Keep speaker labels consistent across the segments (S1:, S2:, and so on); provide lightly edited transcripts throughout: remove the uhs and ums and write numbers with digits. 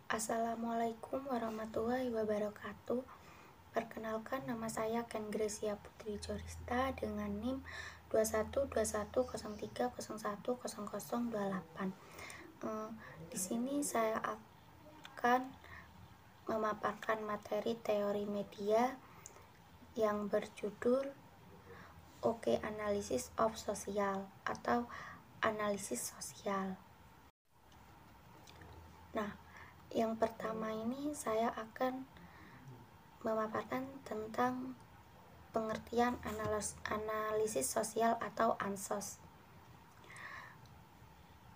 S1: Assalamualaikum warahmatullahi wabarakatuh. Perkenalkan, nama saya Ken Gracia Putri Jorista dengan NIM 212103010028. Di sini saya akan memaparkan materi teori media yang berjudul OK Analysis of Social atau analisis sosial. Nah, yang pertama ini saya akan memaparkan tentang pengertian analisis sosial atau ansos.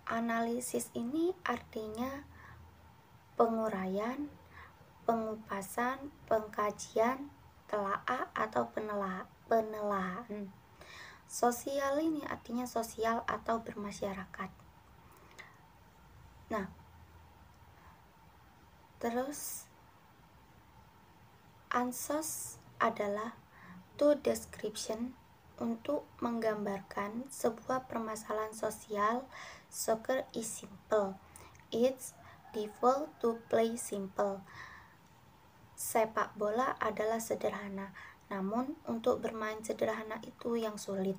S1: Analisis ini artinya penguraian, pengupasan, pengkajian, telaah atau penelaahan. Sosial ini artinya sosial atau bermasyarakat. Nah, terus ansos adalah to description, untuk menggambarkan sebuah permasalahan sosial. Soccer is simple, it's default to play simple. Sepak bola adalah sederhana, namun untuk bermain sederhana itu yang sulit.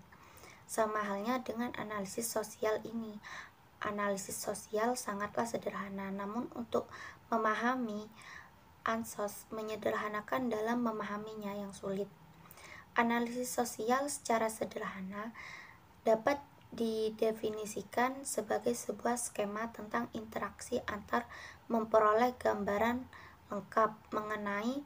S1: Sama halnya dengan analisis sosial ini. Analisis sosial sangatlah sederhana, namun untuk memahami ansos menyederhanakan dalam memahaminya yang sulit. Analisis sosial secara sederhana dapat didefinisikan sebagai sebuah skema tentang interaksi antar memperoleh gambaran lengkap mengenai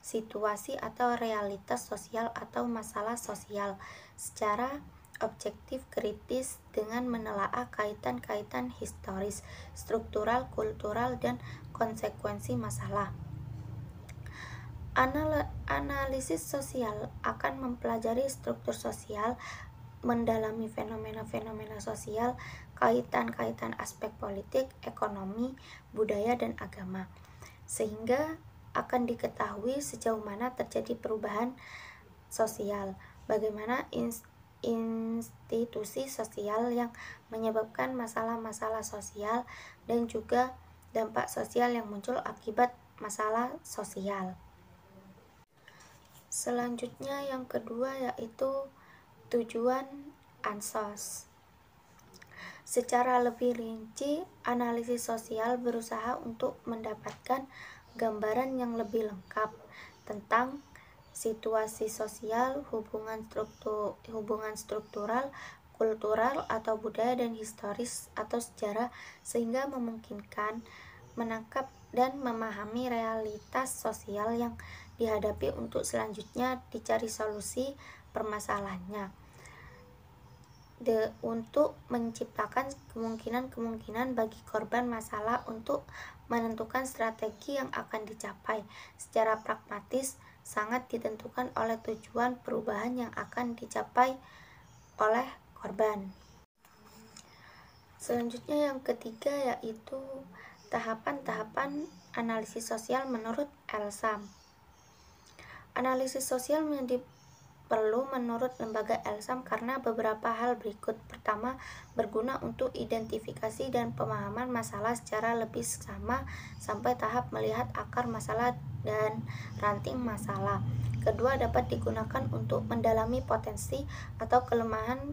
S1: situasi atau realitas sosial atau masalah sosial secara objektif kritis dengan menelaah kaitan-kaitan historis, struktural, kultural, dan konsekuensi masalah. Analisis sosial akan mempelajari struktur sosial, mendalami fenomena-fenomena sosial, kaitan-kaitan aspek politik, ekonomi, budaya, dan agama, sehingga akan diketahui sejauh mana terjadi perubahan sosial, bagaimana institusi sosial yang menyebabkan masalah-masalah sosial, dan juga dampak sosial yang muncul akibat masalah sosial. Selanjutnya yang kedua yaitu tujuan ansos. Secara lebih rinci, analisis sosial berusaha untuk mendapatkan gambaran yang lebih lengkap tentang situasi sosial, hubungan struktural, kultural atau budaya dan historis atau sejarah, sehingga memungkinkan menangkap dan memahami realitas sosial yang dihadapi untuk selanjutnya dicari solusi permasalahannya, untuk menciptakan kemungkinan-kemungkinan bagi korban masalah untuk menentukan strategi yang akan dicapai. Secara pragmatis sangat ditentukan oleh tujuan perubahan yang akan dicapai oleh korban. Selanjutnya yang ketiga yaitu tahapan-tahapan analisis sosial menurut Elsam. Analisis sosial perlu menurut lembaga Elsam karena beberapa hal berikut. Pertama, berguna untuk identifikasi dan pemahaman masalah secara lebih seksama sampai tahap melihat akar masalah dan ranting masalah. Kedua, dapat digunakan untuk mendalami potensi atau kelemahan,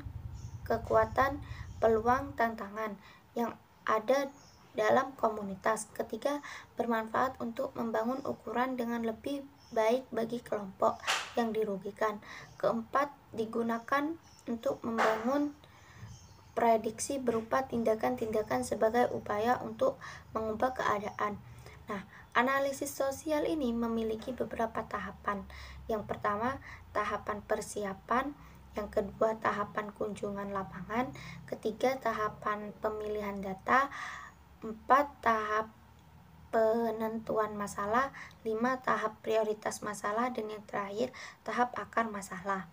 S1: kekuatan, peluang, tantangan yang ada dalam komunitas. Ketiga, bermanfaat untuk membangun ukuran dengan lebih baik bagi kelompok yang dirugikan. Keempat, digunakan untuk membangun prediksi berupa tindakan-tindakan sebagai upaya untuk mengubah keadaan. Nah, analisis sosial ini memiliki beberapa tahapan. Yang pertama, tahapan persiapan. Yang kedua, tahapan kunjungan lapangan. Ketiga, tahapan pemilihan data. 4, tahap penentuan masalah. 5, tahap prioritas masalah. Dan yang terakhir, tahap akar masalah.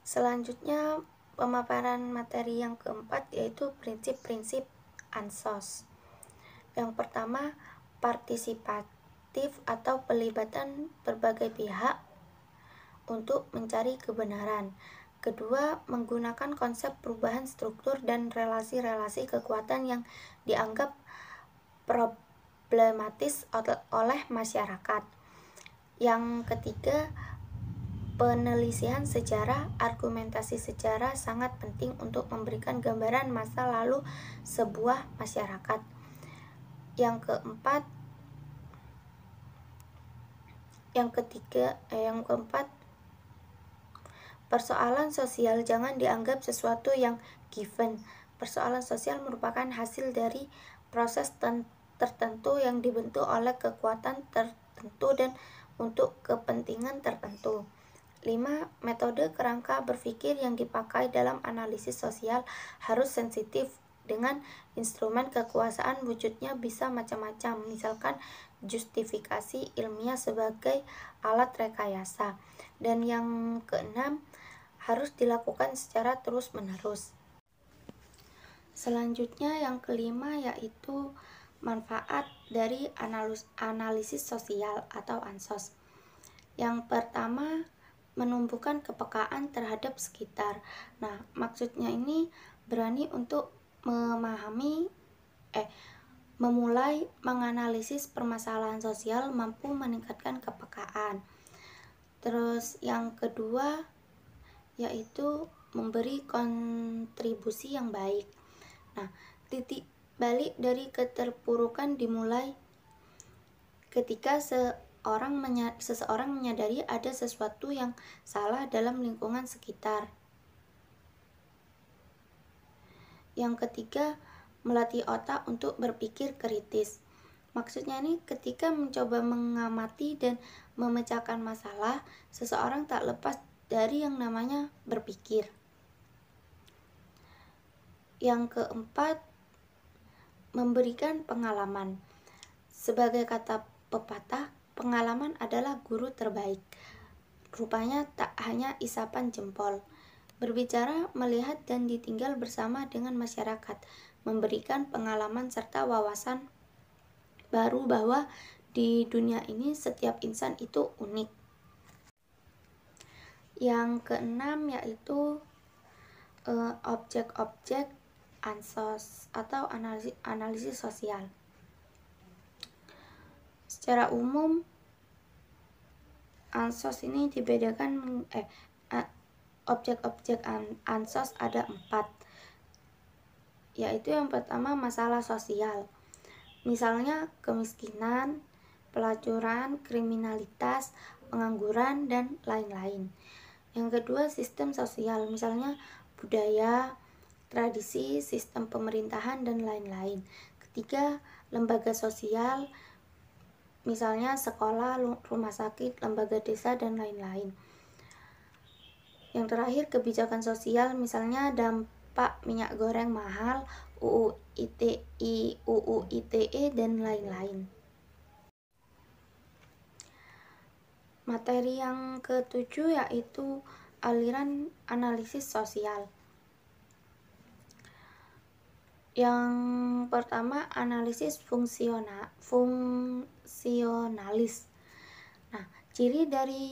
S1: Selanjutnya, pemaparan materi yang keempat yaitu prinsip-prinsip ansos. Yang pertama, partisipatif atau pelibatan berbagai pihak untuk mencari kebenaran. Kedua, menggunakan konsep perubahan struktur dan relasi-relasi kekuatan yang dianggap problematis oleh masyarakat. Yang ketiga, penelitian sejarah. Argumentasi sejarah sangat penting untuk memberikan gambaran masa lalu sebuah masyarakat. Yang keempat, persoalan sosial jangan dianggap sesuatu yang given. Persoalan sosial merupakan hasil dari proses tertentu yang dibentuk oleh kekuatan tertentu dan untuk kepentingan tertentu. 5. Metode kerangka berpikir yang dipakai dalam analisis sosial harus sensitif. Dengan instrumen kekuasaan wujudnya bisa macam-macam, misalkan justifikasi ilmiah sebagai alat rekayasa. Dan yang keenam, harus dilakukan secara terus-menerus. Selanjutnya yang kelima yaitu manfaat dari analisis sosial atau ansos. Yang pertama, menumbuhkan kepekaan terhadap sekitar. Nah, maksudnya ini berani untuk memulai menganalisis permasalahan sosial, mampu meningkatkan kepekaan. Terus yang kedua yaitu memberi kontribusi yang baik. Nah, titik balik dari keterpurukan dimulai ketika seseorang menyadari ada sesuatu yang salah dalam lingkungan sekitar. Yang ketiga, melatih otak untuk berpikir kritis. Maksudnya ini ketika mencoba mengamati dan memecahkan masalah, seseorang tak lepas dari yang namanya berpikir. Yang keempat, memberikan pengalaman. Sebagai kata pepatah, pengalaman adalah guru terbaik. Rupanya tak hanya isapan jempol. Berbicara, melihat, dan ditinggal bersama dengan masyarakat, memberikan pengalaman serta wawasan baru bahwa di dunia ini setiap insan itu unik. Yang keenam yaitu objek-objek ansos atau analisis sosial. Secara umum, ansos ini dibedakan objek-objek ansos ada 4, yaitu yang pertama masalah sosial, misalnya kemiskinan, pelacuran, kriminalitas, pengangguran, dan lain-lain. Yang kedua sistem sosial, misalnya budaya, tradisi, sistem pemerintahan, dan lain-lain. Ketiga, lembaga sosial, misalnya sekolah, rumah sakit, lembaga desa, dan lain-lain. Yang terakhir, kebijakan sosial, misalnya dampak minyak goreng mahal, UU ITE, dan lain-lain. Materi yang ketujuh yaitu aliran analisis sosial. Yang pertama, analisis fungsionalis. Nah, ciri dari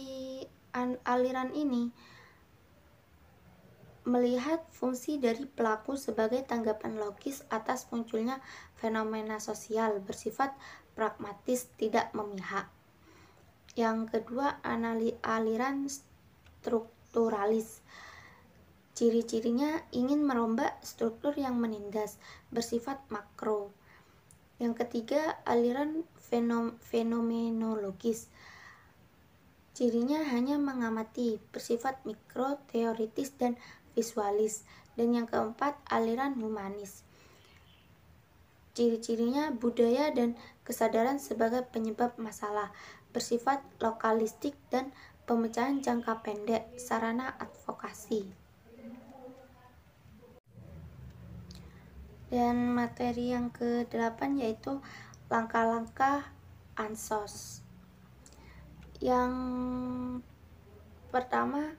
S1: aliran ini melihat fungsi dari pelaku sebagai tanggapan logis atas munculnya fenomena sosial, bersifat pragmatis, tidak memihak. Yang kedua, aliran strukturalis. Ciri-cirinya ingin merombak struktur yang menindas, bersifat makro. Yang ketiga, aliran fenomenologis. Cirinya hanya mengamati, bersifat mikro, teoritis, dan visualis. Dan yang keempat, aliran humanis. Ciri-cirinya budaya dan kesadaran sebagai penyebab masalah, bersifat lokalistik dan pemecahan jangka pendek, sarana advokasi. Dan materi yang ke-8 yaitu langkah-langkah ansos. Yang pertama,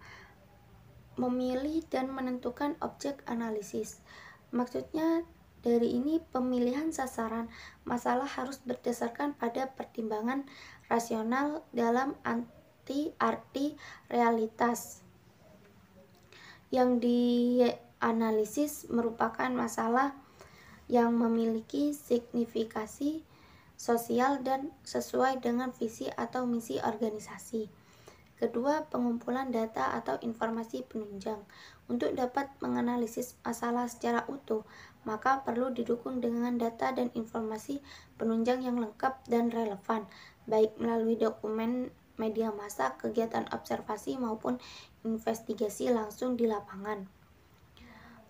S1: memilih dan menentukan objek analisis. Maksudnya dari ini pemilihan sasaran masalah harus berdasarkan pada pertimbangan rasional dalam arti realitas. Yang dianalisis merupakan masalah yang memiliki signifikasi sosial dan sesuai dengan visi atau misi organisasi. Kedua, pengumpulan data atau informasi penunjang. Untuk dapat menganalisis masalah secara utuh, maka perlu didukung dengan data dan informasi penunjang yang lengkap dan relevan, baik melalui dokumen media massa, kegiatan observasi maupun investigasi langsung di lapangan.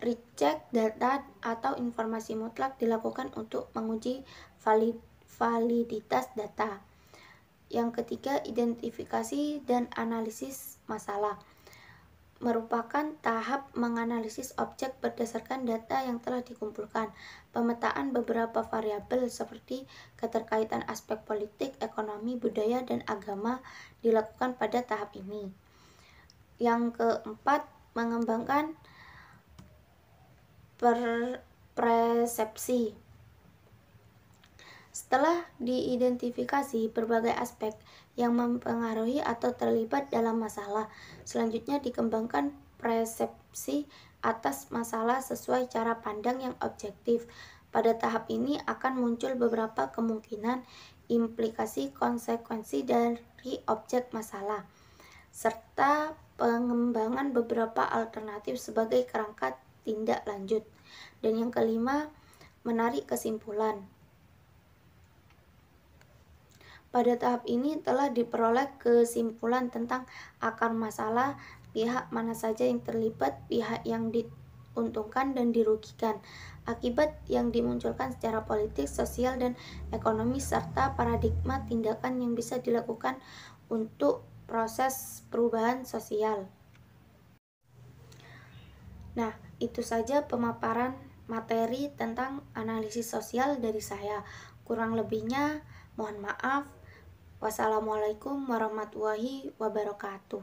S1: Recheck data atau informasi mutlak dilakukan untuk menguji validitas data. Yang ketiga, identifikasi dan analisis masalah merupakan tahap menganalisis objek berdasarkan data yang telah dikumpulkan. Pemetaan beberapa variabel seperti keterkaitan aspek politik, ekonomi, budaya, dan agama dilakukan pada tahap ini. Yang keempat, mengembangkan persepsi. Setelah diidentifikasi berbagai aspek yang mempengaruhi atau terlibat dalam masalah, selanjutnya dikembangkan persepsi atas masalah sesuai cara pandang yang objektif. Pada tahap ini akan muncul beberapa kemungkinan implikasi konsekuensi dari objek masalah, serta pengembangan beberapa alternatif sebagai kerangka tindak lanjut. Dan yang kelima, menarik kesimpulan. Pada tahap ini telah diperoleh kesimpulan tentang akar masalah, pihak mana saja yang terlibat, pihak yang diuntungkan dan dirugikan, akibat yang dimunculkan secara politik, sosial, dan ekonomi, serta paradigma tindakan yang bisa dilakukan untuk proses perubahan sosial. Nah, itu saja pemaparan materi tentang analisis sosial dari saya. Kurang lebihnya mohon maaf. Wassalamualaikum warahmatullahi wabarakatuh.